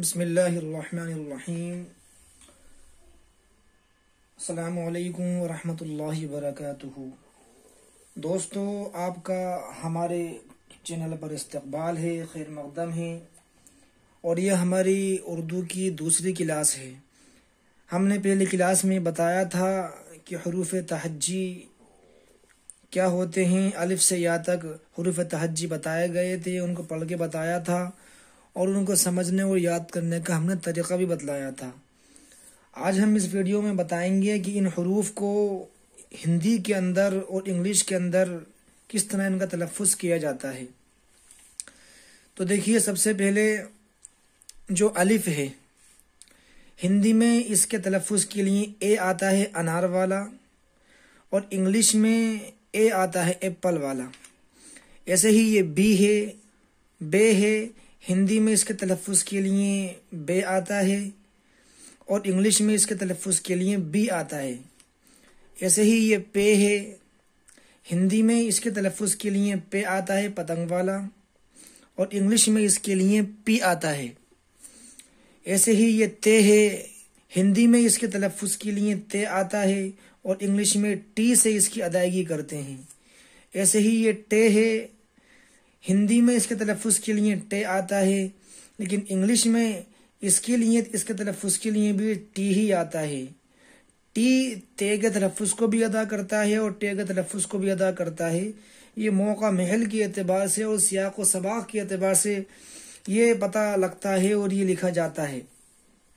بسم اللہ الرحمن الرحیم۔ السلام علیکم ورحمۃ اللہ وبرکاتہ۔ دوستو، آپ کا ہمارے چینل پر استقبال ہے، خیر مقدم ہے، اور یہ ہماری اردو کی دوسری کلاس ہے۔ ہم نے پہلی کلاس میں بتایا تھا کہ حروف تہجی کیا ہوتے ہیں، الف سے یا تک حروف تہجی بتائے گئے تھے، ان کو پڑھ کے بتایا تھا اور ان کو سمجھنے اور یاد کرنے کا ہم نے طریقہ بھی بتلایا تھا۔ آج ہم اس ویڈیو میں بتائیں گے کہ ان حروف کو ہندی کے اندر اور انگلش کے اندر کس طرح ان کا تلفظ کیا جاتا ہے۔ تو دیکھیے، سب سے پہلے جو الف ہے، ہندی میں اس کے تلفظ کے لیے اے آتا ہے انار والا، اور انگلش میں اے آتا ہے ایپل والا۔ ایسے ہی یہ بی ہے، بے ہے، ہندی میں اس کے تلفظ کے لیے بے آتا ہے اور انگلش میں اس کے تلفظ کے لیے بی آتا ہے۔ ایسے ہی یہ پے ہے، ہندی میں اس کے تلفظ کے لیے پے آتا ہے پتنگ والا، اور انگلش میں اس کے لیے پی آتا ہے۔ ایسے ہی یہ تے ہے، ہندی میں اس کے تلفظ کے لیے تے آتا ہے اور انگلش میں ٹی سے اس کی ادائیگی کرتے ہیں۔ ایسے ہی یہ ٹے ہے، ہندی میں اس کے تلفظ کے لیے ٹے آتا ہے، لیکن انگلش میں اس کے تلفظ کے لیے بھی ٹی ہی آتا ہے۔ ٹی تے کے تلفظ کو بھی ادا کرتا ہے اور ٹے کے تلفظ کو بھی ادا کرتا ہے۔ یہ موقع محل کے اعتبار سے اور سیاق و سباق کے اعتبار سے یہ پتہ لگتا ہے اور یہ لکھا جاتا ہے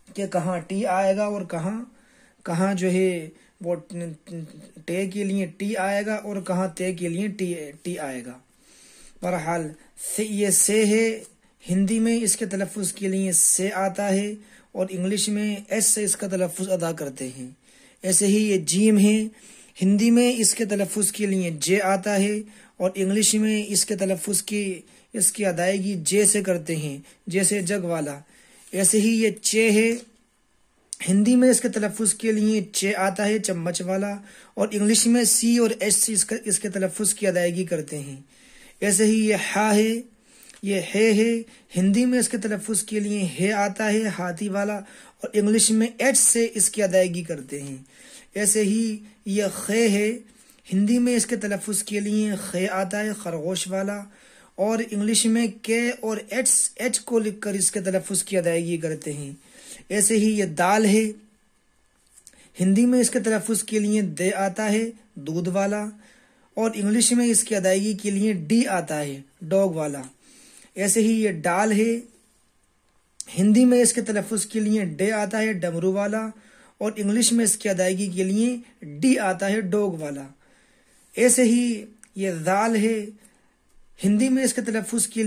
کہ کہاں ٹی آئے گا اور کہاں جو ہے وہ ٹے کے لیے ٹی آئے گا اور کہاں تے کے لیے ٹی آئے گا۔ بہرحال یہ سے ہے، ہندی میں اس کے تلفظ کے لیے سے آتا ہے اور انگلش میں ایس سے اس کا تلفظ ادا کرتے ہیں۔ ایسے ہی یہ جیم ہے، ہندی میں اس کے تلفظ کے لیے جے آتا ہے اور انگلش میں اس کے تلفظ اس کی ادائیگی جے سے کرتے ہیں، جیسے جگ والا۔ ایسے ہی یہ چے ہے، ہندی میں اس کے تلفظ کے لیے چے آتا ہے چمچ والا، اور انگلش میں سی اور ایچ سے اس کے تلفظ کی ادائیگی کرتے ہیں۔ ایسے ہی یہ ہا ہے، یہ ہے، ہندی میں اس کے تلفظ کے لیے ہے آتا ہے ہاتھی والا، اور انگلش میں ایچ سے اس کی ادائیگی کرتے ہیں۔ ایسے ہی یہ خے ہے، ہندی میں اس کے تلفظ کے لیے خے آتا ہے خرگوش والا، اور انگلش میں کے اور ایچ کو لکھ کر اس کے تلفظ کی ادائیگی کرتے ہیں۔ ایسے ہی یہ دال ہے، ہندی میں اس کے تلفظ کے لیے دے آتا ہے دودھ والا، اور انگلش میں اس کی ادائیگی کے لیے ڈی آتا ہے ڈاگ والا۔ ایسے ہی یہ ڈال ہے، ہندی میں اس کے تلفظ کے لیے ڈے آتا ہے ڈمرو والا، اور انگلش میں اس کی ادائیگی کے لیے ڈی آتا ہے ڈوگ والا۔ ایسے ہی یہ ذال ہے، ہندی میں اس کے تلفظ کے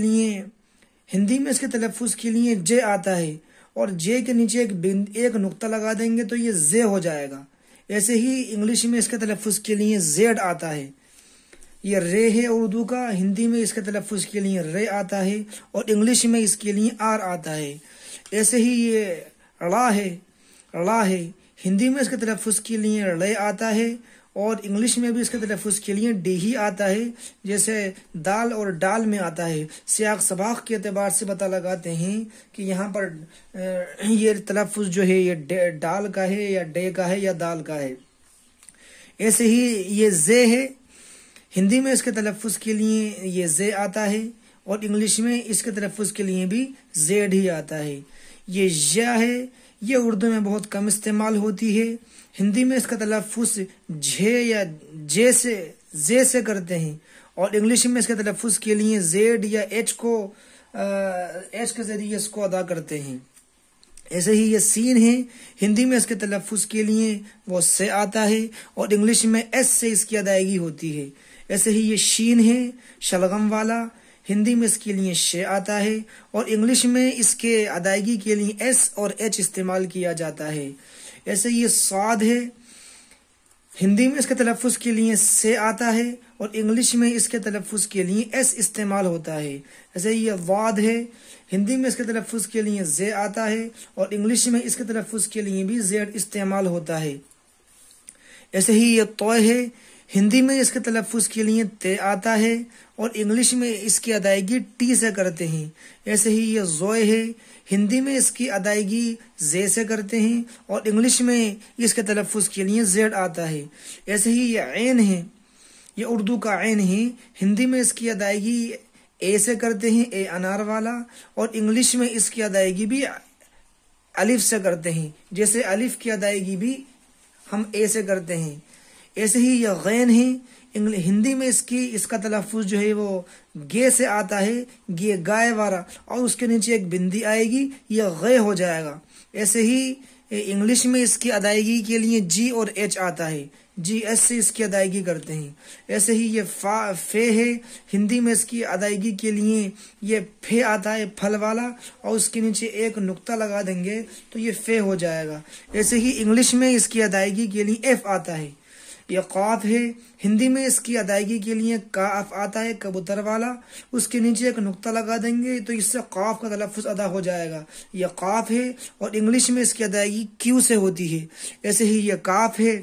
لیے جے آتا ہے، اور جے کے نیچے ایک نقطہ لگا دیں گے تو یہ زے ہو جائے گا۔ ایسے ہی انگلش میں اس کے تلفظ کے لیے زیڈ آتا ہے۔ یہ رے ہے اردو کا، ہندی میں اس کے تلفظ کے لیے رے آتا ہے اور انگلش میں اس کے لیے آر آتا ہے۔ ایسے ہی یہ ڑا ہے، ہندی میں اس کے تلفظ کے لیے رے آتا ہے اور انگلش میں بھی اس کے تلفظ کے لیے ڈی ہی آتا ہے، جیسے دال اور ڈال میں آتا ہے۔ سیاق سباق کے اعتبار سے پتہ لگاتے ہیں کہ یہاں پر یہ تلفظ جو ہے یہ ڈال کا ہے یا ڈے کا ہے یا دال کا ہے۔ ایسے ہی یہ زے ہے، ہندی میں اس کے تلفظ کے لیے یہ زے آتا ہے اور انگلش میں اس کے تلفظ کے لیے بھی زیڈ ہی آتا ہے۔ یہ یا ہے، یہ اردو میں بہت کم استعمال ہوتی ہے، ہندی میں اس کا تلفظ جھے یا زے سے کرتے ہیں، اور انگلش میں اس کے تلفظ کے لیے زیڈ یا ایچ کے ذریعے اس کو ادا کرتے ہیں۔ ایسے ہی یہ سین ہے، ہندی میں اس کے تلفظ کے لیے وہ سے آتا ہے اور انگلش میں ایس سے اس کی ادائیگی ہوتی ہے۔ ایسے ہی یہ شین ہے، شلغم والا، ہندی میں اس کے لیے شے آتا ہے اور انگلش میں اس کے ادائیگی کے لیے ایس اور ایچ استعمال کیا جاتا ہے۔ ایسے یہ صاد ہے، ہندی میں اس کے تلفظ کے لیے سے آتا ہے اور انگلش میں اس کے تلفظ کے لیے ایس استعمال ہوتا ہے۔ ایسے یہ واد ہے، ہندی میں اس کے تلفظ کے لیے زے آتا ہے اور انگلش میں اس کے تلفظ کے لیے بھی زیڈ استعمال ہوتا ہے۔ ایسے ہی یہ تو ہے، ہندی میں اس کے تلفظ کے لیے تے آتا ہے اور انگلش میں اس کی ادائیگی ٹی سے کرتے ہیں۔ ایسے ہی یہ زوئے ہے، ہندی میں اس کی ادائیگی زے سے کرتے ہیں اور انگلش میں اس کے تلفظ کے لیے زیڈ آتا ہے۔ ایسے ہی یہ عین ہے، یہ اردو کا عین ہے، ہندی میں اس کی ادائیگی اے سے کرتے ہیں، اے انار والا، اور انگلش میں اس کی ادائیگی بھی الف سے کرتے ہیں، جیسے الف کی ادائیگی بھی ہم اے سے کرتے ہیں۔ ایسے ہی یہ غین ہے، ہندی میں اس کا تلفظ جو ہے وہ گے سے آتا ہے، گے گائے والا، اور اس کے نیچے ایک بندی آئے گی، یہ غے ہو جائے گا۔ ایسے ہی انگلش میں اس کی ادائیگی کے لیے جی اور ایچ آتا ہے، جی ایس سے اس کی ادائیگی کرتے ہیں۔ ایسے ہی یہ فے ہے، ہندی میں اس کی ادائیگی کے لیے یہ پھے آتا ہے، پھل والا، اور اس کے نیچے ایک نقطہ لگا دیں گے تو یہ فے ہو جائے گا۔ ایسے ہی انگلش میں اس کی ادائیگی کے لیے ایف آتا ہے۔ یہ قاف ہے، ہندی میں اس کی ادائیگی کے لیے کاف آتا ہے، کبوتر والا، اس کے نیچے ایک نقطہ لگا دیں گے تو اس سے قاف کا تلفظ ادا ہو جائے گا، یہ قاف ہے، اور انگلش میں اس کی ادائیگی کیو سے ہوتی ہے۔ ایسے ہی یہ کاف ہے،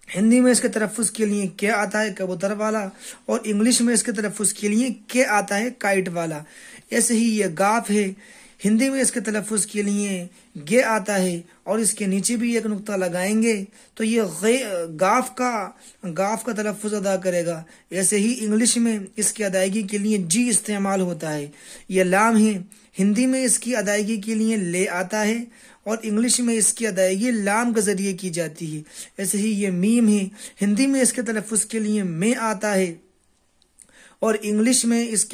ہندی میں اس کے تلفظ کے لیے کے آتا ہے، کبوتر والا، اور انگلش میں اس کے تلفظ کے لیے کے آتا ہے، کائٹ والا۔ ایسے ہی یہ گاف ہے، ہندی میں اس کے تلفظ کے لیے گے آتا ہے اور اس کے نیچے بھی ایک نقطہ لگائیں گے تو یہ گاف کا تلفظ ادا کرے گا۔ ایسے ہی انگلش میں اس کی ادائیگی کے لیے جی استعمال ہوتا ہے۔ یہ لام ہے، ہندی میں اس کی ادائیگی کے لیے لے آتا ہے اور انگلش میں اس کی ادائیگی لام کے ذریعے کی جاتی ہے۔ ایسے ہی یہ میم ہے، ہندی میں اس کے تلفظ کے لیے میں آتا ہے اور انگلش میں اس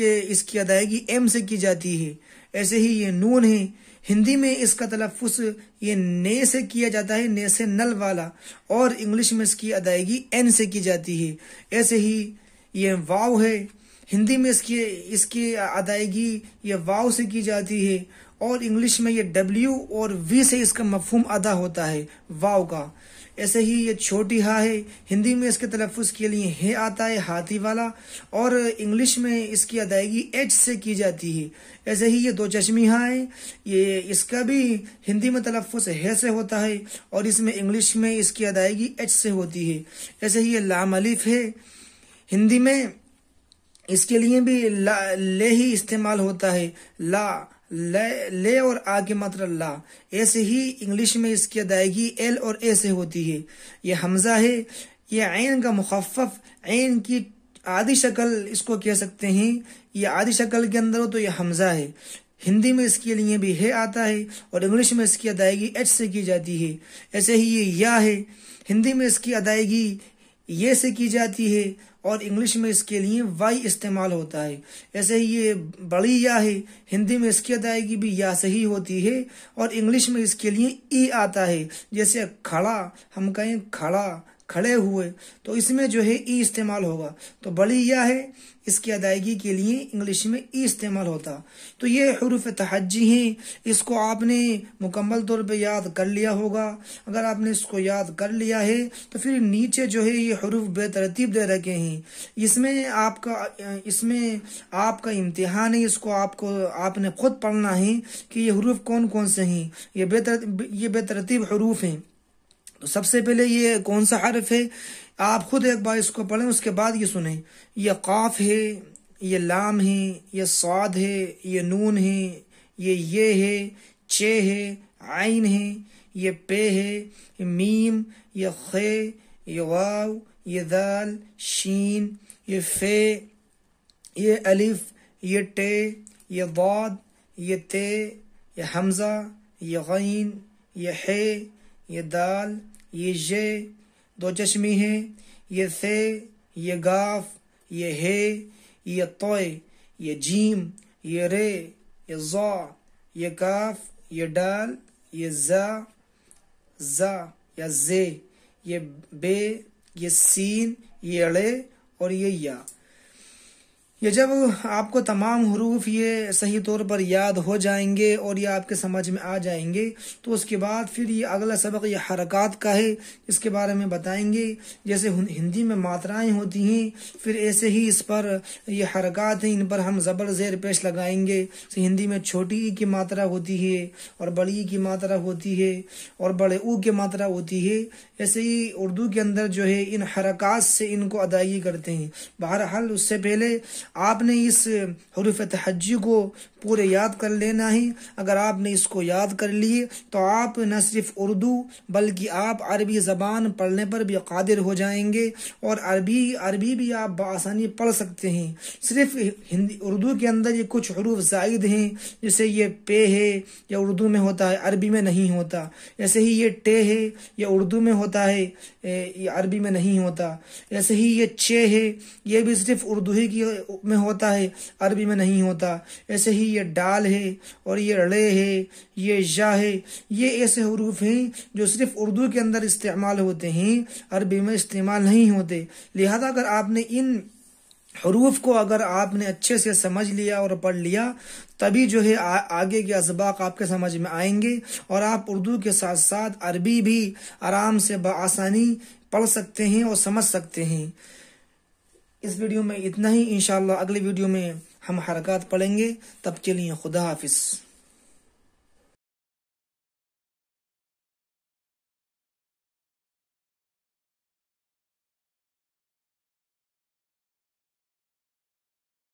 کی ادائیگی ایم سے کی جاتی ہے۔ ایسے ہی یہ نون ہے، ہندی میں اس کا تلفظ یہ نے سے کیا جاتا ہے، نے سے نل والا، اور انگلش میں اس کی ادائیگی این سے کی جاتی ہے۔ ایسے ہی یہ واو ہے، ہندی میں اس کی ادائیگی یہ واو سے کی جاتی ہے اور انگلش میں یہ ڈبلیو اور وی سے اس کا مفہوم ادا ہوتا ہے، واو کا۔ ایسے ہی یہ چھوٹی ہا ہے، ہندی میں اس کے تلفظ کے لیے ہے آتا ہے، ہاتھی والا، اور انگلش میں اس کی ادائیگی ایچ سے کی جاتی ہے۔ ایسے ہی یہ دو چشمی ہا ہے، یہ اس کا بھی ہندی میں تلفظ ہے سے ہوتا ہے اور اس میں انگلش میں اس کی ادائیگی ایچ سے ہوتی ہے۔ ایسے ہی یہ لام الف ہے، ہندی میں اس کے لیے بھی لے ہی استعمال ہوتا ہے، لے اور آ کی ماترا لا۔ ایسے ہی انگلش میں اس کی ادائیگی ایل اور اے سے ہوتی ہے۔ یہ حمزہ ہے، یہ عین کا مخفف، عین کی آدھی شکل اس کو کہہ سکتے ہیں، یہ آدھی شکل کے اندر ہو تو یہ حمزہ ہے۔ ہندی میں اس کے لیے بھی ہے آتا ہے اور انگلش میں اس کی ادائیگی ایچ سے کی جاتی ہے۔ ایسے ہی یہ یا ہے، ہندی میں اس کی ادائیگی یہ سے کی جاتی ہے اور انگلش میں اس کے لیے وائی استعمال ہوتا ہے۔ ایسے ہی یہ بڑی یا ہے، ہندی میں اس کی ادائیگی بھی یا سے ہی ہوتی ہے اور انگلش میں اس کے لیے ای آتا ہے، جیسے کھڑا ہم کہیں کھڑا، کھڑے ہوئے، تو اس میں جو ہے ای استعمال ہوگا۔ تو بڑی یا ہے، اس کی ادائیگی کے لیے انگلش میں ای استعمال ہوتا۔ تو یہ حروف تہجی ہیں، اس کو آپ نے مکمل طور پہ یاد کر لیا ہوگا۔ اگر آپ نے اس کو یاد کر لیا ہے تو پھر نیچے جو ہے یہ حروف بے ترتیب دے رکھے ہیں، اس میں آپ کا امتحان ہے، اس کو آپ نے خود پڑھنا ہے کہ یہ حروف کون کون سے ہیں، یہ بے ترتیب حروف ہیں۔ تو سب سے پہلے یہ کون سا حرف ہے، آپ خود ایک بار اس کو پڑھیں، اس کے بعد یہ سنیں۔ یہ قاف ہے، یہ لام ہے، یہ صاد ہے، یہ نون ہے، یہ ہے، چے ہے، عین ہے، یہ پے ہے، یہ میم، یہ خے، یہ واو، یہ دال، شین، یہ فے، یہ الف، یہ ٹے، یہ ضاد، یہ تے، یہ حمزہ، یہ غین، یہ ہے، یہ دال، یہ جے، دو چشمی ہے، یہ ثے، یہ گاف، یہ ہے، یہ طوئے، یہ جیم، یہ رے، یہ ضا، یہ کاف، یہ ڈال، یہ زا یا زے، یہ بے، یہ سین، یہ اڑے اور یہ یا۔ یہ جب آپ کو تمام حروف یہ صحیح طور پر یاد ہو جائیں گے اور یہ آپ کے سمجھ میں آ جائیں گے تو اس کے بعد پھر یہ اگلا سبق یہ حرکات کا ہے، اس کے بارے میں بتائیں گے۔ جیسے ہندی میں ماترائیں ہوتی ہیں، پھر ایسے ہی اس پر یہ حرکات ہیں، ان پر ہم زبر زیر پیش لگائیں گے۔ ہندی میں چھوٹی ای کی ماترا ہوتی ہے اور بڑی ای کی ماترا ہوتی ہے اور بڑے او کی ماترا ہوتی ہے، ایسے ہی اردو کے اندر جو ہے ان حرکات سے ان کو ادائیگی کرتے ہیں۔ بہرحال اس سے پہلے آپ نے اس حروف تہجی کو پورے یاد کر لینا ہے۔ اگر آپ نے اس کو یاد کر لیے تو آپ نہ صرف اردو بلکہ آپ عربی زبان پڑھنے پر بھی قادر ہو جائیں گے، اور عربی بھی آپ بآسانی پڑھ سکتے ہیں۔ صرف اردو کے اندر یہ کچھ حروف زائد ہیں، جیسے یہ پے ہے، یہ اردو میں ہوتا ہے، عربی میں نہیں ہوتا۔ ایسے ہی یہ ٹے ہے، یہ اردو میں ہوتا ہے، یہ عربی میں نہیں ہوتا۔ ایسے ہی یہ چے ہے، یہ بھی صرف اردو ہی کی میں ہوتا ہے، عربی میں نہیں ہوتا۔ ایسے ہی یہ ڈال ہے اور یہ رے ہے، یہ جا ہے، یہ ایسے حروف ہیں جو صرف اردو کے اندر استعمال ہوتے ہیں، عربی میں استعمال نہیں ہوتے۔ لہذا اگر آپ نے ان حروف کو اگر آپ نے اچھے سے سمجھ لیا اور پڑھ لیا، تبھی جو ہے آگے کے اسباق آپ کے سمجھ میں آئیں گے، اور آپ اردو کے ساتھ ساتھ عربی بھی آرام سے بآسانی پڑھ سکتے ہیں اور سمجھ سکتے ہیں۔ اس ویڈیو میں اتنا ہی، انشاءاللہ اگلے ویڈیو میں ہم حرکات پڑھیں گے۔ تب کے لیے خدا حافظ۔